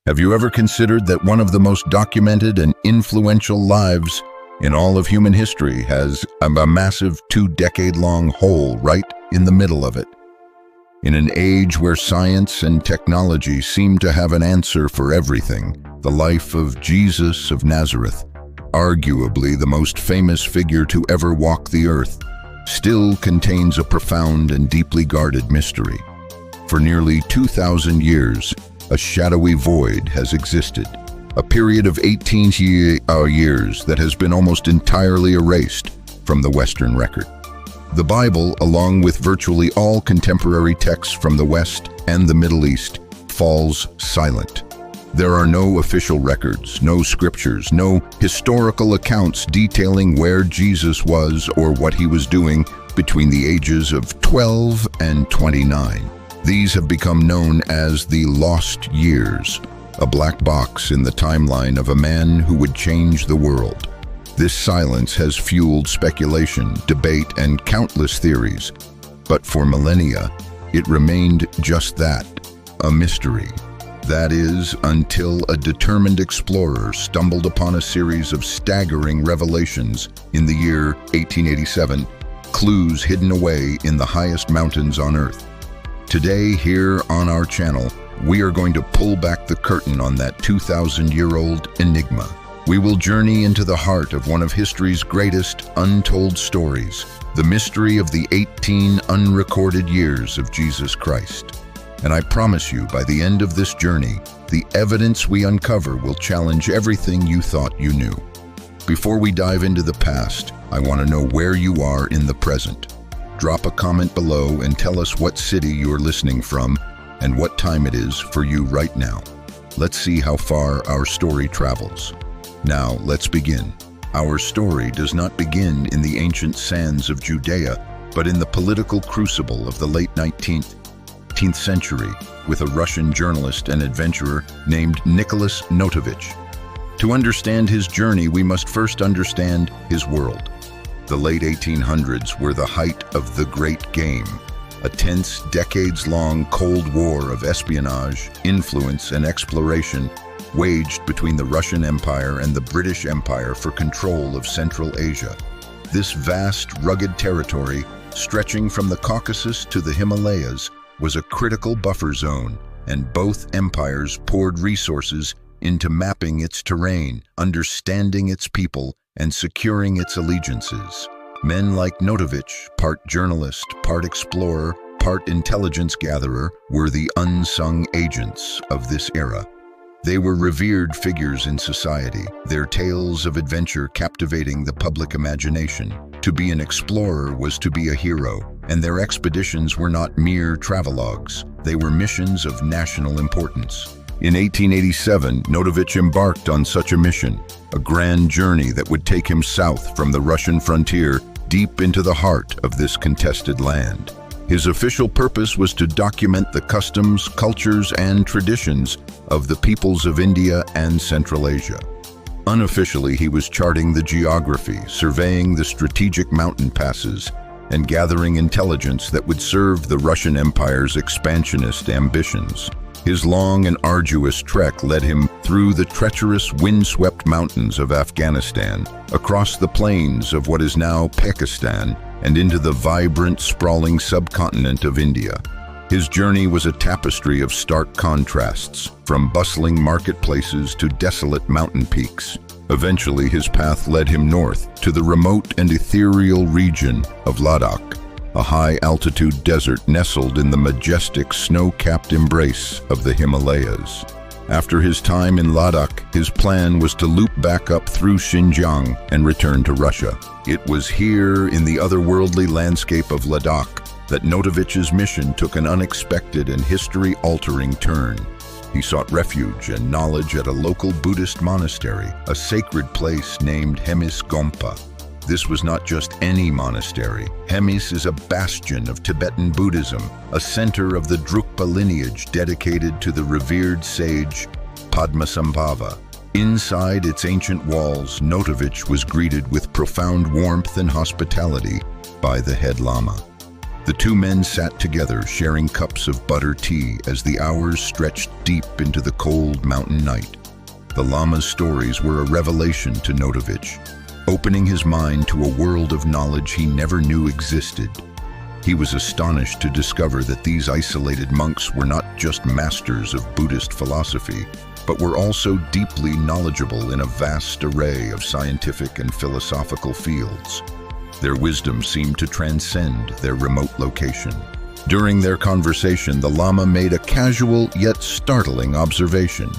Have you ever considered that one of the most documented and influential lives in all of human history has a massive 2-decade-long hole right in the middle of it? In an age where science and technology seem to have an answer for everything, the life of Jesus of Nazareth, arguably the most famous figure to ever walk the earth, still contains a profound and deeply guarded mystery. For nearly 2,000 years, a shadowy void has existed, a period of 18 years that has been almost entirely erased from the Western record. The Bible, along with virtually all contemporary texts from the West and the Middle East, falls silent. There are no official records, no scriptures, no historical accounts detailing where Jesus was or what he was doing between the ages of 12 and 29. These have become known as the lost years, a black box in the timeline of a man who would change the world. This silence has fueled speculation, debate, and countless theories, but for millennia, it remained just that, a mystery. That is, until a determined explorer stumbled upon a series of staggering revelations in the year 1887, clues hidden away in the highest mountains on Earth. Today, here on our channel, we are going to pull back the curtain on that 2,000-year-old enigma. We will journey into the heart of one of history's greatest untold stories, the mystery of the 18 unrecorded years of Jesus Christ. And I promise you, by the end of this journey, the evidence we uncover will challenge everything you thought you knew. Before we dive into the past, I want to know where you are in the present. Drop a comment below and tell us what city you're listening from and what time it is for you right now. Let's see how far our story travels. Now, let's begin. Our story does not begin in the ancient sands of Judea, but in the political crucible of the late 19th century with a Russian journalist and adventurer named Nicholas Notovich. To understand his journey, we must first understand his world. The late 1800s were the height of the Great Game, a tense, decades-long Cold War of espionage, influence, and exploration waged between the Russian Empire and the British Empire for control of Central Asia. This vast, rugged territory, stretching from the Caucasus to the Himalayas, was a critical buffer zone, and both empires poured resources into mapping its terrain, understanding its people, and securing its allegiances. Men like Notovich, part journalist, part explorer, part intelligence gatherer, were the unsung agents of this era. They were revered figures in society, their tales of adventure captivating the public imagination. To be an explorer was to be a hero, and their expeditions were not mere travelogues. They were missions of national importance. In 1887, Notovich embarked on such a mission, a grand journey that would take him south from the Russian frontier deep into the heart of this contested land. His official purpose was to document the customs, cultures, and traditions of the peoples of India and Central Asia. Unofficially, he was charting the geography, surveying the strategic mountain passes, and gathering intelligence that would serve the Russian Empire's expansionist ambitions. His long and arduous trek led him through the treacherous, windswept mountains of Afghanistan, across the plains of what is now Pakistan, and into the vibrant, sprawling subcontinent of India. His journey was a tapestry of stark contrasts, from bustling marketplaces to desolate mountain peaks. Eventually, his path led him north to the remote and ethereal region of Ladakh, a high-altitude desert nestled in the majestic, snow-capped embrace of the Himalayas. After his time in Ladakh, his plan was to loop back up through Xinjiang and return to Russia. It was here, in the otherworldly landscape of Ladakh, that Notovich's mission took an unexpected and history-altering turn. He sought refuge and knowledge at a local Buddhist monastery, a sacred place named Hemis Gompa. This was not just any monastery. Hemis is a bastion of Tibetan Buddhism, a center of the Drukpa lineage dedicated to the revered sage Padmasambhava. Inside its ancient walls, Notovich was greeted with profound warmth and hospitality by the head Lama. The two men sat together, sharing cups of butter tea as the hours stretched deep into the cold mountain night. The Lama's stories were a revelation to Notovich, opening his mind to a world of knowledge he never knew existed. He was astonished to discover that these isolated monks were not just masters of Buddhist philosophy, but were also deeply knowledgeable in a vast array of scientific and philosophical fields. Their wisdom seemed to transcend their remote location. During their conversation, the Lama made a casual yet startling observation.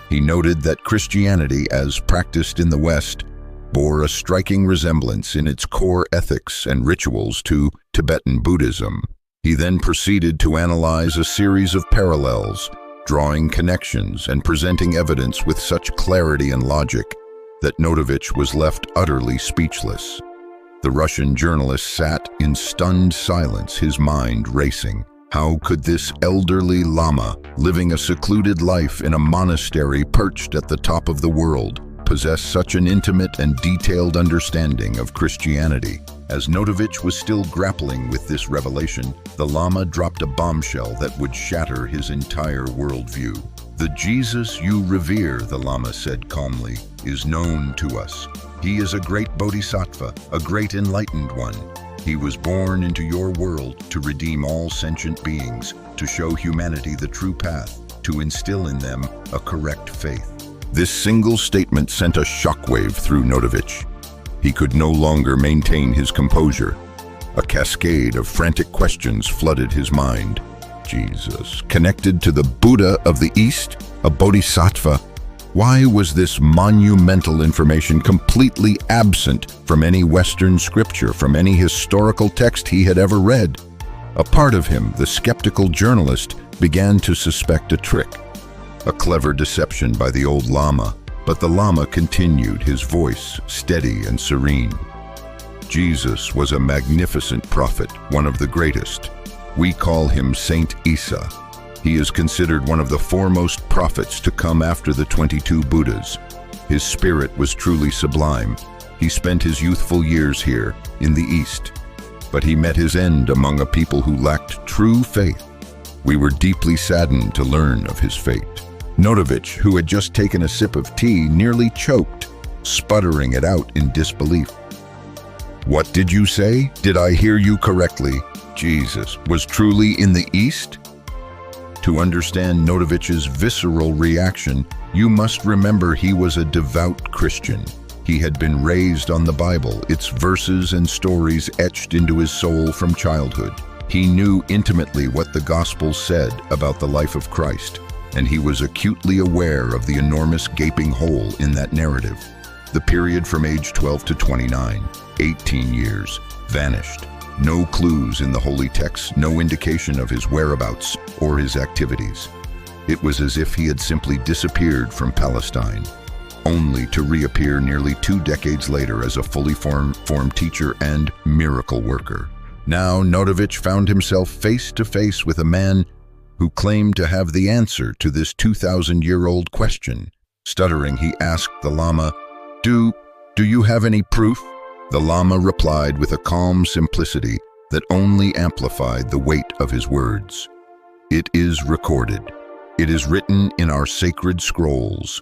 He noted that Christianity, as practiced in the West, bore a striking resemblance in its core ethics and rituals to Tibetan Buddhism. He then proceeded to analyze a series of parallels, drawing connections and presenting evidence with such clarity and logic that Notovich was left utterly speechless. The Russian journalist sat in stunned silence, his mind racing. How could this elderly Lama, living a secluded life in a monastery perched at the top of the world, possess such an intimate and detailed understanding of Christianity? As Notovich was still grappling with this revelation, the Lama dropped a bombshell that would shatter his entire worldview. "The Jesus you revere," the Lama said calmly, "is known to us. He is a great bodhisattva, a great enlightened one. He was born into your world to redeem all sentient beings, to show humanity the true path, to instill in them a correct faith." This single statement sent a shockwave through Notovich. He could no longer maintain his composure. A cascade of frantic questions flooded his mind. Jesus, connected to the Buddha of the East, a bodhisattva? Why was this monumental information completely absent from any Western scripture, from any historical text he had ever read? A part of him, the skeptical journalist, began to suspect a trick, a clever deception by the old Lama. But the Lama continued, his voice steady and serene. Jesus was a magnificent prophet, one of the greatest. We call him Saint Issa. He is considered one of the foremost prophets to come after the 22 Buddhas. His spirit was truly sublime. He spent his youthful years here, in the East. But he met his end among a people who lacked true faith. We were deeply saddened to learn of his fate. Notovich, who had just taken a sip of tea, nearly choked, sputtering it out in disbelief. "What did you say? Did I hear you correctly? Jesus was truly in the East?" To understand Notovich's visceral reaction, you must remember he was a devout Christian. He had been raised on the Bible, its verses and stories etched into his soul from childhood. He knew intimately what the Gospels said about the life of Christ, and he was acutely aware of the enormous gaping hole in that narrative. The period from age 12 to 29, 18 years, vanished. No clues in the holy texts, no indication of his whereabouts or his activities. It was as if he had simply disappeared from Palestine, only to reappear nearly 2 decades later as a fully formed teacher and miracle worker. Now Notovich found himself face to face with a man who claimed to have the answer to this 2,000-year-old question. Stuttering, he asked the Lama, Do you have any proof?" The Lama replied with a calm simplicity that only amplified the weight of his words. "It is recorded. It is written in our sacred scrolls,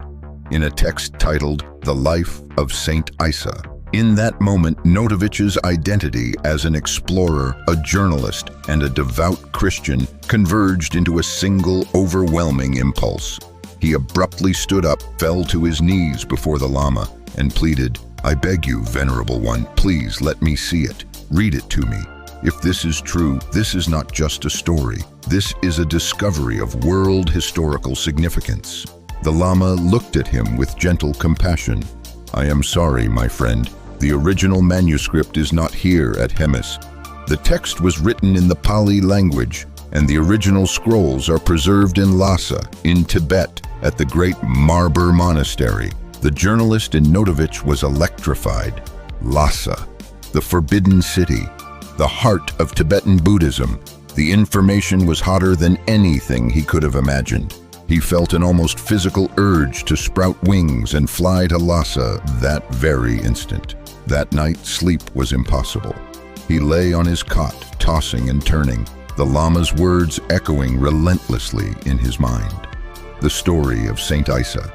in a text titled The Life of Saint Issa." In that moment, Notovich's identity as an explorer, a journalist, and a devout Christian converged into a single, overwhelming impulse. He abruptly stood up, fell to his knees before the Lama, and pleaded, "I beg you, Venerable One, please let me see it. Read it to me. If this is true, this is not just a story. This is a discovery of world historical significance." The Lama looked at him with gentle compassion. "I am sorry, my friend. The original manuscript is not here at Hemis. The text was written in the Pali language, and the original scrolls are preserved in Lhasa, in Tibet, at the great Marber Monastery." The journalist in Notovich was electrified. Lhasa, the forbidden city, the heart of Tibetan Buddhism. The information was hotter than anything he could have imagined. He felt an almost physical urge to sprout wings and fly to Lhasa that very instant. That night, sleep was impossible. He lay on his cot, tossing and turning, the Lama's words echoing relentlessly in his mind. The story of Saint Issa.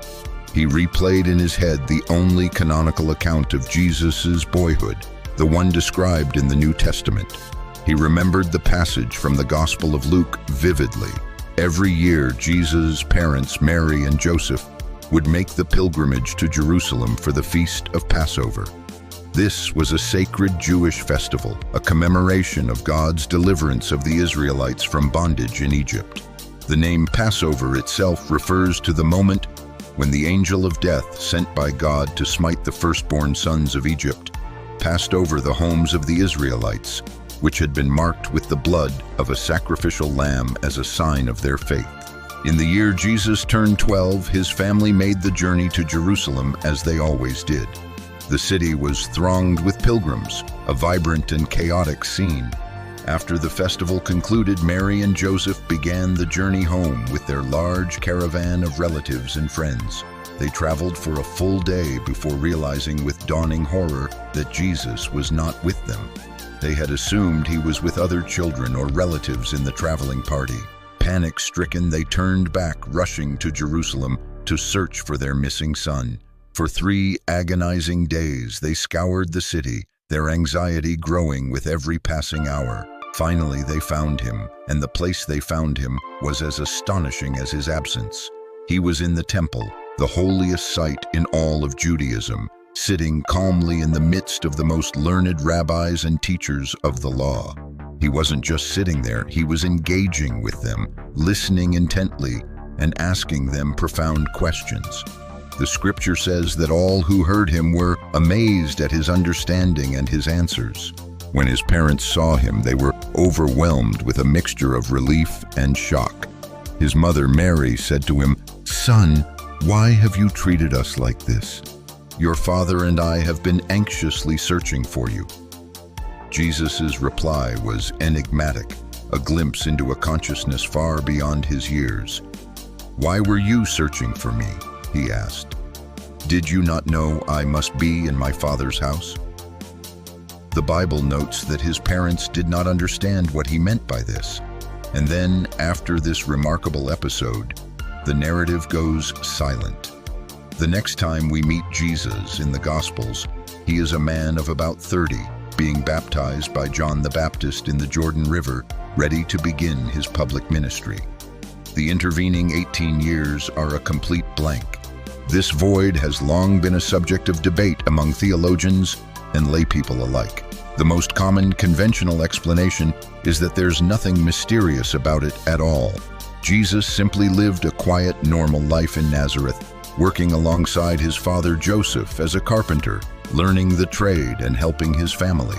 He replayed in his head the only canonical account of Jesus' boyhood, the one described in the New Testament. He remembered the passage from the Gospel of Luke vividly. Every year, Jesus' parents, Mary and Joseph, would make the pilgrimage to Jerusalem for the Feast of Passover. This was a sacred Jewish festival, a commemoration of God's deliverance of the Israelites from bondage in Egypt. The name Passover itself refers to the moment when the angel of death, sent by God to smite the firstborn sons of Egypt, passed over the homes of the Israelites, which had been marked with the blood of a sacrificial lamb as a sign of their faith. In the year Jesus turned 12, his family made the journey to Jerusalem as they always did. The city was thronged with pilgrims, a vibrant and chaotic scene. After the festival concluded, Mary and Joseph began the journey home with their large caravan of relatives and friends. They traveled for a full day before realizing with dawning horror that Jesus was not with them. They had assumed he was with other children or relatives in the traveling party. Panic-stricken, they turned back, rushing to Jerusalem to search for their missing son. For 3 agonizing days, they scoured the city, their anxiety growing with every passing hour. Finally, they found him, and the place they found him was as astonishing as his absence. He was in the temple, the holiest site in all of Judaism, sitting calmly in the midst of the most learned rabbis and teachers of the law. He wasn't just sitting there, he was engaging with them, listening intently, and asking them profound questions. The scripture says that all who heard him were amazed at his understanding and his answers. When his parents saw him, they were overwhelmed with a mixture of relief and shock. His mother, Mary, said to him, "Son, why have you treated us like this? Your father and I have been anxiously searching for you." Jesus' reply was enigmatic, a glimpse into a consciousness far beyond his years. "Why were you searching for me?" he asked. "Did you not know I must be in my Father's house?" The Bible notes that his parents did not understand what he meant by this. And then, after this remarkable episode, the narrative goes silent. The next time we meet Jesus in the Gospels, he is a man of about 30, being baptized by John the Baptist in the Jordan River, ready to begin his public ministry. The intervening 18 years are a complete blank. This void has long been a subject of debate among theologians and laypeople alike. The most common conventional explanation is that there's nothing mysterious about it at all. Jesus simply lived a quiet, normal life in Nazareth, working alongside his father Joseph as a carpenter, learning the trade and helping his family.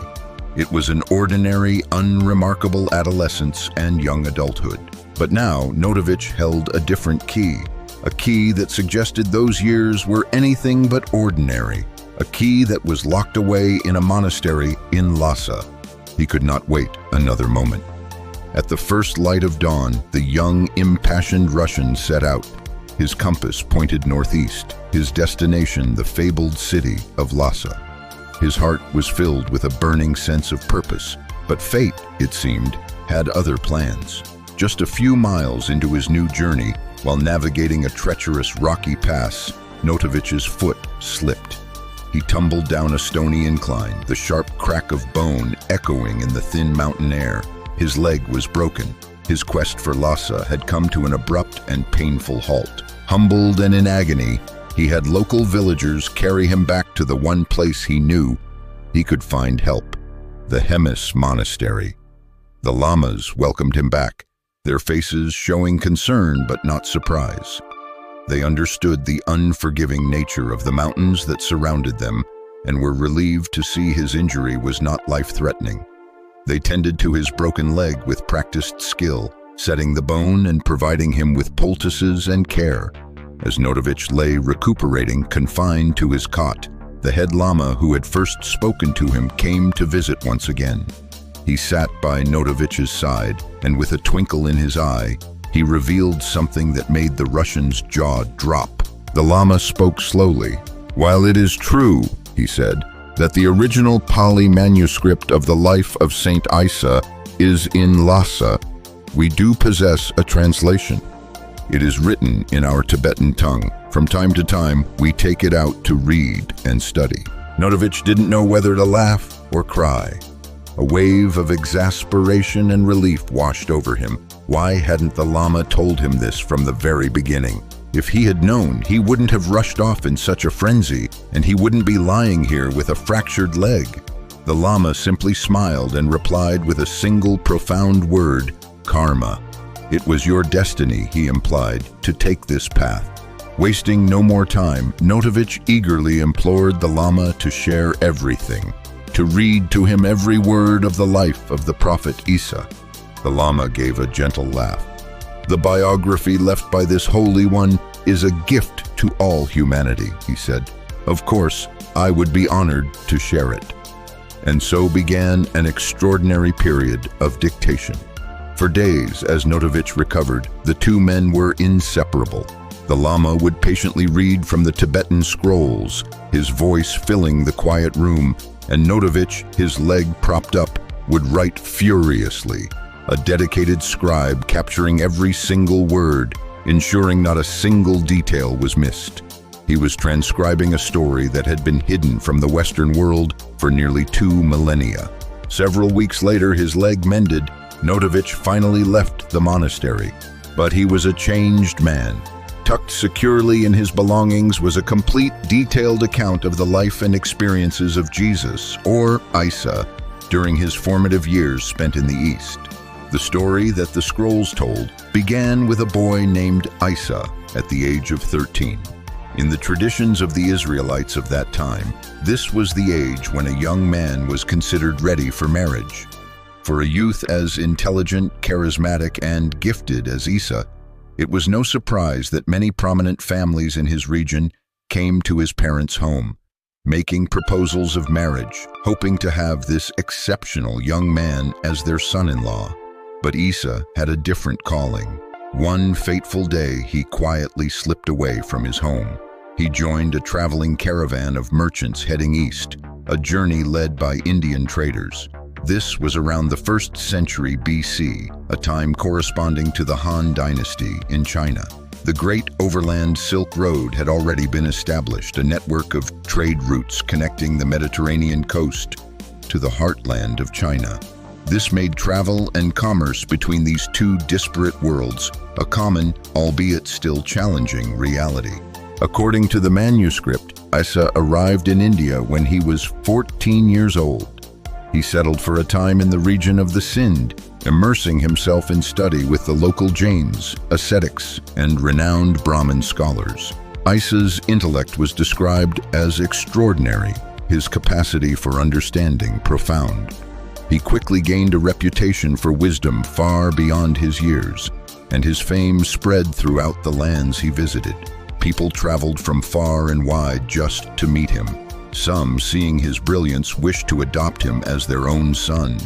It was an ordinary, unremarkable adolescence and young adulthood. But now, Notovich held a different key, a key that suggested those years were anything but ordinary, a key that was locked away in a monastery in Lhasa. He could not wait another moment. At the first light of dawn, the young, impassioned Russian set out. His compass pointed northeast, his destination the fabled city of Lhasa. His heart was filled with a burning sense of purpose, but fate, it seemed, had other plans. Just a few miles into his new journey, while navigating a treacherous rocky pass, Notovich's foot slipped. He tumbled down a stony incline, the sharp crack of bone echoing in the thin mountain air. His leg was broken. His quest for Lhasa had come to an abrupt and painful halt. Humbled and in agony, he had local villagers carry him back to the one place he knew he could find help, the Hemis monastery. The Lamas welcomed him back, their faces showing concern but not surprise. They understood the unforgiving nature of the mountains that surrounded them and were relieved to see his injury was not life-threatening. They tended to his broken leg with practiced skill, setting the bone and providing him with poultices and care. As Notovich lay recuperating, confined to his cot, the head Lama who had first spoken to him came to visit once again. He sat by Notovich's side, and with a twinkle in his eye, he revealed something that made the Russian's jaw drop. The Lama spoke slowly. "While it is true," he said, that the original Pali manuscript of the life of Saint Issa is in Lhasa, we do possess a translation. It is written in our Tibetan tongue. From time to time, we take it out to read and study. Notovich didn't know whether to laugh or cry. A wave of exasperation and relief washed over him. Why hadn't the Lama told him this from the very beginning? If he had known, he wouldn't have rushed off in such a frenzy, and he wouldn't be lying here with a fractured leg. The Lama simply smiled and replied with a single profound word, karma. It was your destiny, he implied, to take this path. Wasting no more time, Notovich eagerly implored the Lama to share everything, to read to him every word of the life of the Prophet Issa. The Lama gave a gentle laugh. The biography left by this holy one is a gift to all humanity, he said. Of course, I would be honored to share it. And so began an extraordinary period of dictation. For days, as Notovich recovered, the two men were inseparable. The Lama would patiently read from the Tibetan scrolls, his voice filling the quiet room, and Notovich, his leg propped up, would write furiously, a dedicated scribe capturing every single word, ensuring not a single detail was missed. He was transcribing a story that had been hidden from the Western world for nearly 2 millennia. Several weeks later, his leg mended. Notovich finally left the monastery, but he was a changed man. Tucked securely in his belongings was a complete, detailed account of the life and experiences of Jesus, or Issa, during his formative years spent in the East. The story that the scrolls told began with a boy named Issa at the age of 13. In the traditions of the Israelites of that time, this was the age when a young man was considered ready for marriage. For a youth as intelligent, charismatic, and gifted as Issa, it was no surprise that many prominent families in his region came to his parents' home, making proposals of marriage, hoping to have this exceptional young man as their son-in-law. But Issa had a different calling. One fateful day, he quietly slipped away from his home. He joined a traveling caravan of merchants heading east, a journey led by Indian traders. This was around the 1st century BC, a time corresponding to the Han Dynasty in China. The Great Overland Silk Road had already been established, a network of trade routes connecting the Mediterranean coast to the heartland of China. This made travel and commerce between these two disparate worlds a common, albeit still challenging, reality. According to the manuscript, Issa arrived in India when he was 14 years old. He settled for a time in the region of the Sind, immersing himself in study with the local Jains, ascetics, and renowned Brahmin scholars. Issa's intellect was described as extraordinary, his capacity for understanding profound. He quickly gained a reputation for wisdom far beyond his years, and his fame spread throughout the lands he visited. People traveled from far and wide just to meet him. Some, seeing his brilliance, wished to adopt him as their own son.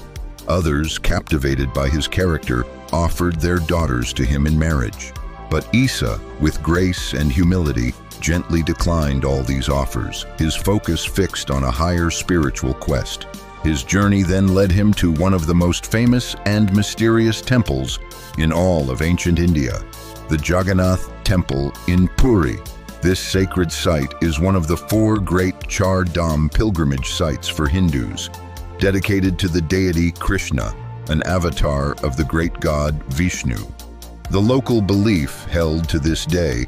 Others, captivated by his character, offered their daughters to him in marriage. But Issa, with grace and humility, gently declined all these offers, his focus fixed on a higher spiritual quest. His journey then led him to one of the most famous and mysterious temples in all of ancient India, the Jagannath Temple in Puri. This sacred site is one of the 4 great Char Dham pilgrimage sites for Hindus, dedicated to the deity Krishna, an avatar of the great god Vishnu. The local belief, held to this day,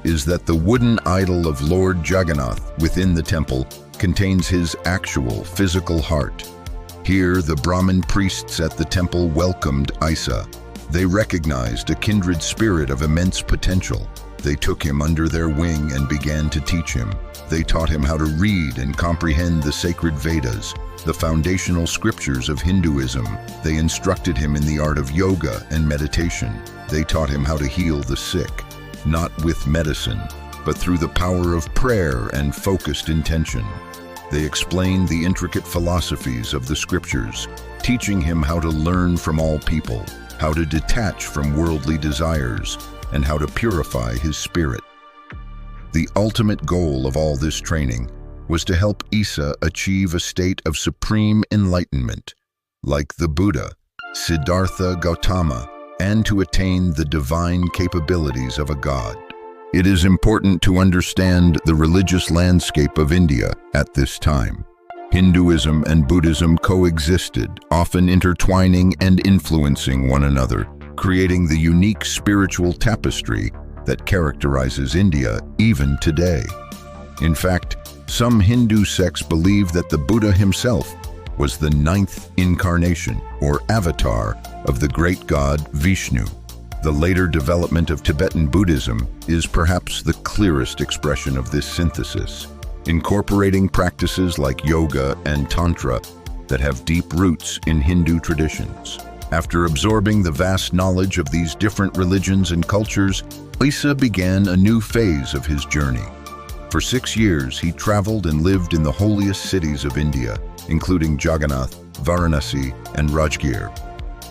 is that the wooden idol of Lord Jagannath within the temple contains his actual physical heart. Here, the Brahmin priests at the temple welcomed Issa. They recognized a kindred spirit of immense potential. They took him under their wing and began to teach him. They taught him how to read and comprehend the sacred Vedas, the foundational scriptures of Hinduism. They instructed him in the art of yoga and meditation. They taught him how to heal the sick, not with medicine, but through the power of prayer and focused intention. They explained the intricate philosophies of the scriptures, teaching him how to learn from all people, how to detach from worldly desires, and how to purify his spirit. The ultimate goal of all this training was to help Issa achieve a state of supreme enlightenment, like the Buddha, Siddhartha Gautama, and to attain the divine capabilities of a god. It is important to understand the religious landscape of India at this time. Hinduism and Buddhism coexisted, often intertwining and influencing one another, creating the unique spiritual tapestry that characterizes India even today. In fact, some Hindu sects believe that the Buddha himself was the 9th incarnation, or avatar, of the great god Vishnu. The later development of Tibetan Buddhism is perhaps the clearest expression of this synthesis, incorporating practices like yoga and tantra that have deep roots in Hindu traditions. After absorbing the vast knowledge of these different religions and cultures, Issa began a new phase of his journey. For 6 years, he traveled and lived in the holiest cities of India, including Jagannath, Varanasi, and Rajgir.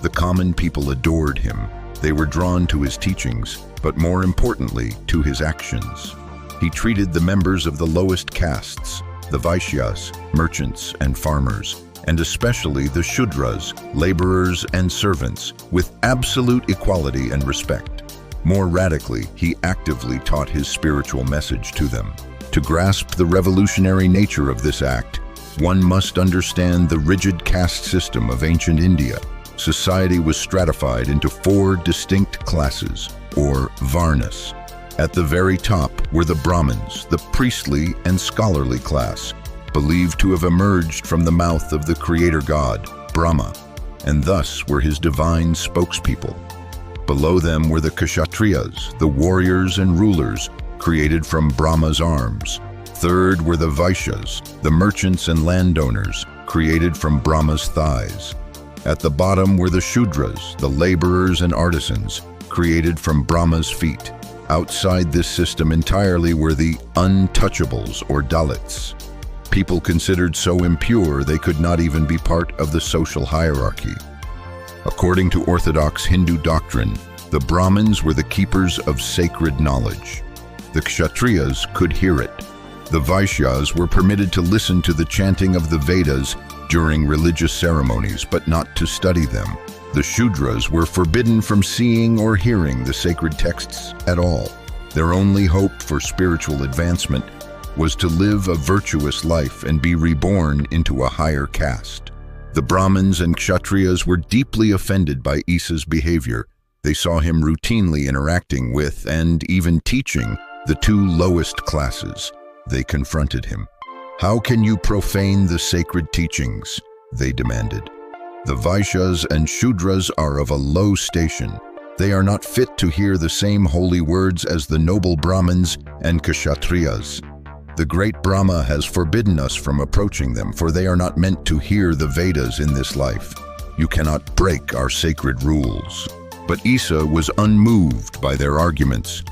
The common people adored him. They were drawn to his teachings, but more importantly, to his actions. He treated the members of the lowest castes, the Vaishyas, merchants and farmers, and especially the Shudras, laborers and servants, with absolute equality and respect. More radically, he actively taught his spiritual message to them. To grasp the revolutionary nature of this act, one must understand the rigid caste system of ancient India. Society was stratified into 4 distinct classes, or varnas. At the very top were the Brahmins, the priestly and scholarly class, believed to have emerged from the mouth of the creator god, Brahma, and thus were his divine spokespeople. Below them were the Kshatriyas, the warriors and rulers, created from Brahma's arms. Third were the Vaishyas, the merchants and landowners, created from Brahma's thighs. At the bottom were the Shudras, the laborers and artisans, created from Brahma's feet. Outside this system entirely were the untouchables, or Dalits, people considered so impure they could not even be part of the social hierarchy. According to Orthodox Hindu doctrine, the Brahmins were the keepers of sacred knowledge. The Kshatriyas could hear it. The Vaishyas were permitted to listen to the chanting of the Vedas during religious ceremonies, but not to study them. The Shudras were forbidden from seeing or hearing the sacred texts at all. Their only hope for spiritual advancement was to live a virtuous life and be reborn into a higher caste. The Brahmins and Kshatriyas were deeply offended by Issa's behavior. They saw him routinely interacting with and even teaching the 2 lowest classes. They confronted him. "How can you profane the sacred teachings?" they demanded. "The Vaishyas and Shudras are of a low station. They are not fit to hear the same holy words as the noble Brahmins and Kshatriyas. The great Brahma has forbidden us from approaching them, for they are not meant to hear the Vedas in this life. You cannot break our sacred rules." But Issa was unmoved by their arguments.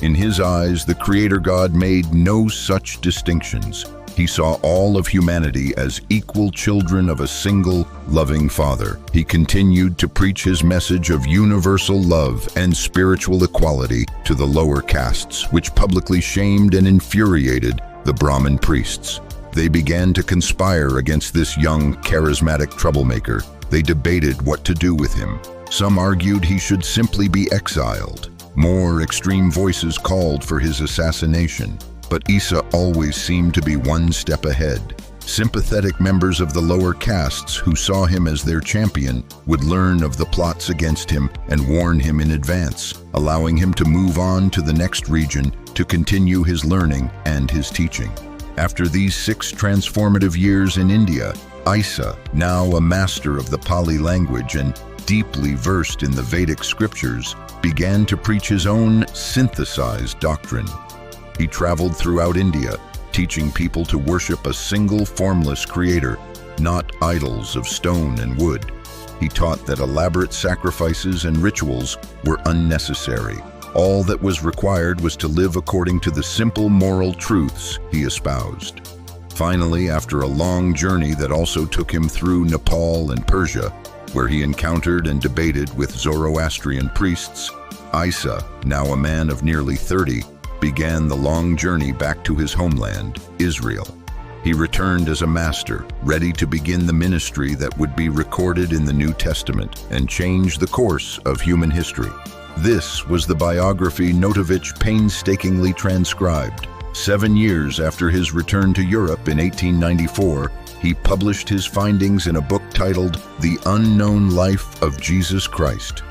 In his eyes, the Creator God made no such distinctions. He saw all of humanity as equal children of a single, loving Father. He continued to preach his message of universal love and spiritual equality to the lower castes, which publicly shamed and infuriated the Brahmin priests. They began to conspire against this young, charismatic troublemaker. They debated what to do with him. Some argued he should simply be exiled. More extreme voices called for his assassination. But Issa always seemed to be one step ahead. Sympathetic members of the lower castes who saw him as their champion would learn of the plots against him and warn him in advance, allowing him to move on to the next region to continue his learning and his teaching. After these 6 transformative years in India, Issa, now a master of the Pali language and deeply versed in the Vedic scriptures, began to preach his own synthesized doctrine. He traveled throughout India, teaching people to worship a single formless creator, not idols of stone and wood. He taught that elaborate sacrifices and rituals were unnecessary. All that was required was to live according to the simple moral truths he espoused. Finally, after a long journey that also took him through Nepal and Persia, where he encountered and debated with Zoroastrian priests, Issa, now a man of nearly 30, began the long journey back to his homeland, Israel. He returned as a master, ready to begin the ministry that would be recorded in the New Testament and change the course of human history. This was the biography Notovich painstakingly transcribed. 7 years after his return to Europe in 1894, he published his findings in a book titled The Unknown Life of Jesus Christ.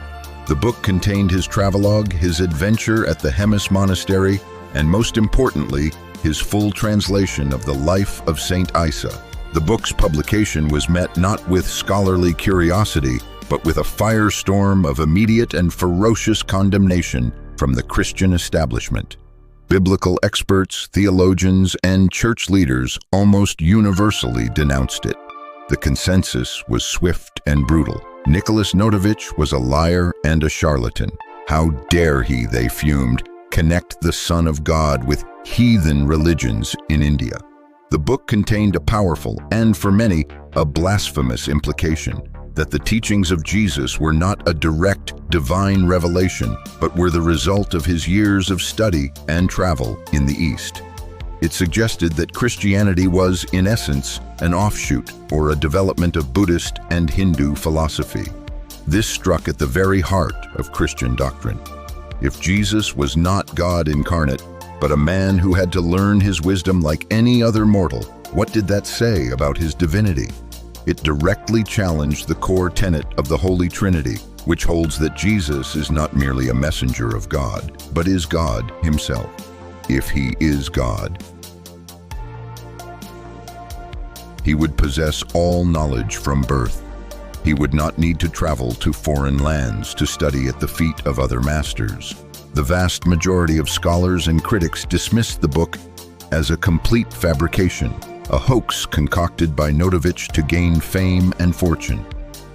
The book contained his travelogue, his adventure at the Hemis Monastery, and most importantly, his full translation of the life of Saint Issa. The book's publication was met not with scholarly curiosity, but with a firestorm of immediate and ferocious condemnation from the Christian establishment. Biblical experts, theologians, and church leaders almost universally denounced it. The consensus was swift and brutal. Nicholas Notovich was a liar and a charlatan. How dare he, they fumed, connect the Son of God with heathen religions in India. The book contained a powerful, and for many, a blasphemous implication, that the teachings of Jesus were not a direct divine revelation, but were the result of his years of study and travel in the East. It suggested that Christianity was, in essence, an offshoot or a development of Buddhist and Hindu philosophy. This struck at the very heart of Christian doctrine. If Jesus was not God incarnate, but a man who had to learn his wisdom like any other mortal, what did that say about his divinity? It directly challenged the core tenet of the Holy Trinity, which holds that Jesus is not merely a messenger of God, but is God himself. If he is God, he would possess all knowledge from birth. He would not need to travel to foreign lands to study at the feet of other masters. The vast majority of scholars and critics dismissed the book as a complete fabrication, a hoax concocted by Notovich to gain fame and fortune.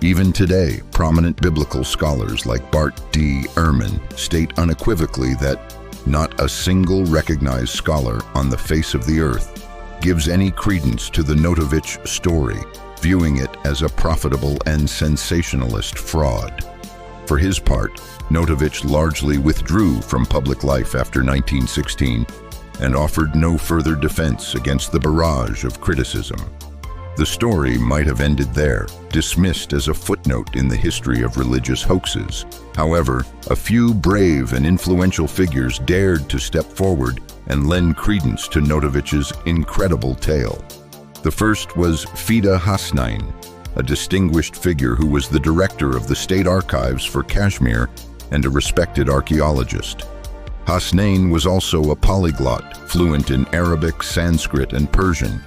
Even today, prominent biblical scholars like Bart D. Ehrman state unequivocally that not a single recognized scholar on the face of the earth gives any credence to the Notovich story, viewing it as a profitable and sensationalist fraud. For his part, Notovich largely withdrew from public life after 1916 and offered no further defense against the barrage of criticism. The story might have ended there, dismissed as a footnote in the history of religious hoaxes. However, a few brave and influential figures dared to step forward and lend credence to Notovich's incredible tale. The first was Fida Hasnain, a distinguished figure who was the director of the State Archives for Kashmir and a respected archaeologist. Hasnain was also a polyglot, fluent in Arabic, Sanskrit, and Persian.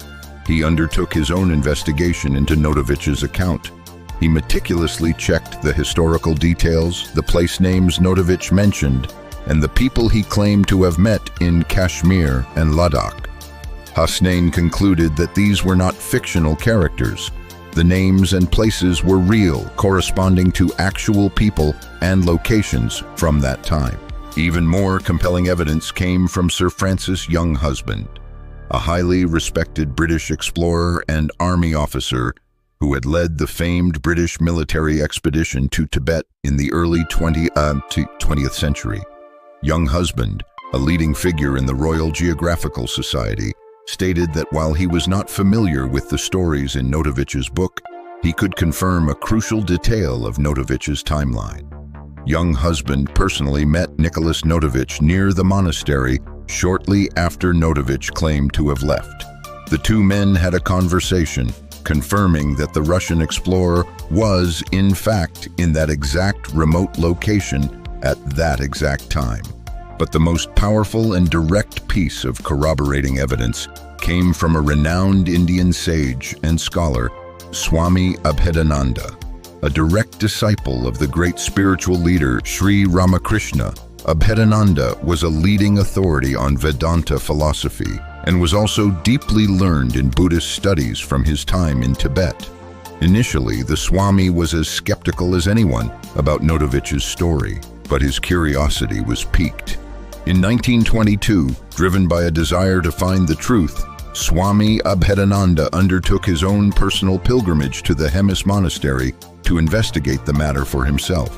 He undertook his own investigation into Notovich's account. He meticulously checked the historical details, the place names Notovich mentioned, and the people he claimed to have met in Kashmir and Ladakh. Hasnain concluded that these were not fictional characters. The names and places were real, corresponding to actual people and locations from that time. Even more compelling evidence came from Sir Francis Younghusband, a highly respected British explorer and army officer who had led the famed British military expedition to Tibet in the early 20th century. Younghusband, a leading figure in the Royal Geographical Society, stated that while he was not familiar with the stories in Notovich's book, he could confirm a crucial detail of Notovich's timeline. Younghusband personally met Nicholas Notovich near the monastery shortly after Notovich claimed to have left. The two men had a conversation, confirming that the Russian explorer was, in fact, in that exact remote location at that exact time. But the most powerful and direct piece of corroborating evidence came from a renowned Indian sage and scholar, Swami Abhedananda, a direct disciple of the great spiritual leader Sri Ramakrishna. Abhedananda was a leading authority on Vedanta philosophy and was also deeply learned in Buddhist studies from his time in Tibet. Initially, the Swami was as skeptical as anyone about Notovich's story, but his curiosity was piqued. In 1922, driven by a desire to find the truth, Swami Abhedananda undertook his own personal pilgrimage to the Hemis Monastery to investigate the matter for himself.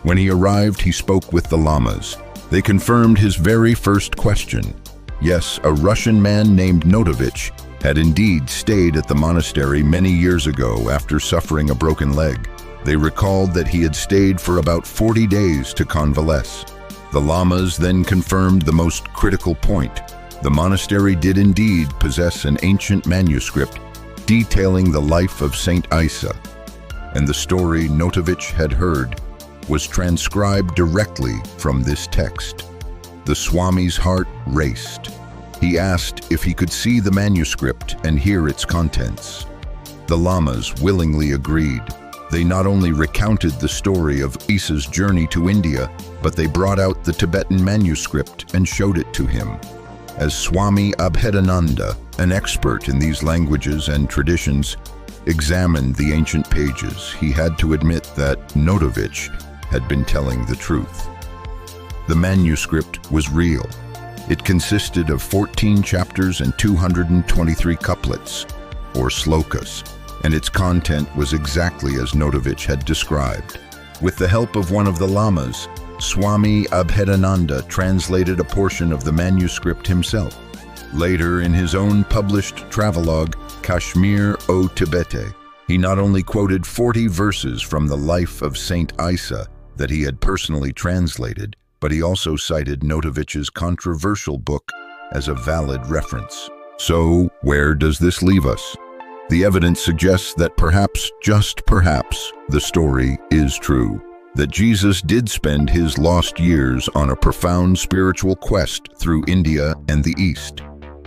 When he arrived, he spoke with the Lamas. They confirmed his very first question. Yes, a Russian man named Notovich had indeed stayed at the monastery many years ago after suffering a broken leg. They recalled that he had stayed for about 40 days to convalesce. The Lamas then confirmed the most critical point. The monastery did indeed possess an ancient manuscript detailing the life of Saint Issa, and the story Notovich had heard was transcribed directly from this text. The Swami's heart raced. He asked if he could see the manuscript and hear its contents. The Lamas willingly agreed. They not only recounted the story of Issa's journey to India, but they brought out the Tibetan manuscript and showed it to him. As Swami Abhedananda, an expert in these languages and traditions, examined the ancient pages, he had to admit that Notovich had been telling the truth. The manuscript was real. It consisted of 14 chapters and 223 couplets, or slokas, and its content was exactly as Notovich had described. With the help of one of the Lamas, Swami Abhedananda translated a portion of the manuscript himself. Later, in his own published travelogue, Kashmir o Tibete, he not only quoted 40 verses from the life of Saint Issa that he had personally translated, but he also cited Notovich's controversial book as a valid reference. So, where does this leave us? The evidence suggests that perhaps, just perhaps, the story is true. That Jesus did spend his lost years on a profound spiritual quest through India and the East.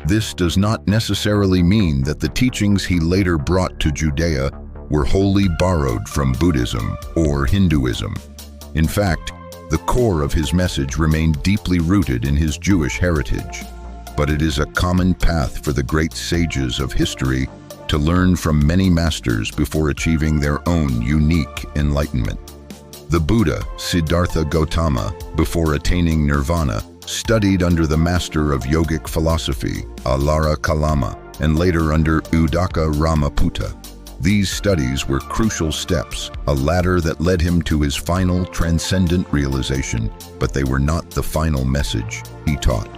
This does not necessarily mean that the teachings he later brought to Judea were wholly borrowed from Buddhism or Hinduism. In fact, the core of his message remained deeply rooted in his Jewish heritage. But it is a common path for the great sages of history to learn from many masters before achieving their own unique enlightenment. The Buddha, Siddhartha Gautama, before attaining nirvana, studied under the master of yogic philosophy, Alara Kalama, and later under Udaka Ramaputta. These studies were crucial steps, a ladder that led him to his final transcendent realization, but they were not the final message he taught.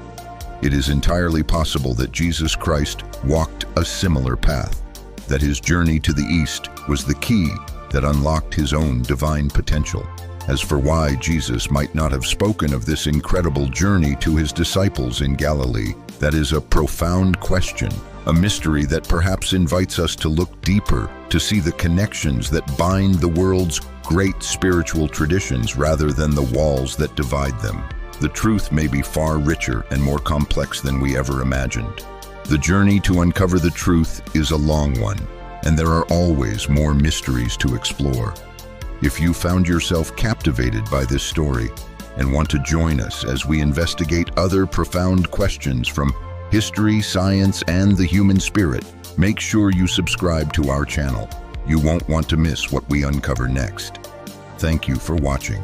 It is entirely possible that Jesus Christ walked a similar path, that his journey to the East was the key that unlocked his own divine potential. As for why Jesus might not have spoken of this incredible journey to his disciples in Galilee, that is a profound question, a mystery that perhaps invites us to look deeper, to see the connections that bind the world's great spiritual traditions rather than the walls that divide them. The truth may be far richer and more complex than we ever imagined. The journey to uncover the truth is a long one, and there are always more mysteries to explore. If you found yourself captivated by this story and want to join us as we investigate other profound questions from history, science, and the human spirit, make sure you subscribe to our channel. You won't want to miss what we uncover next. Thank you for watching.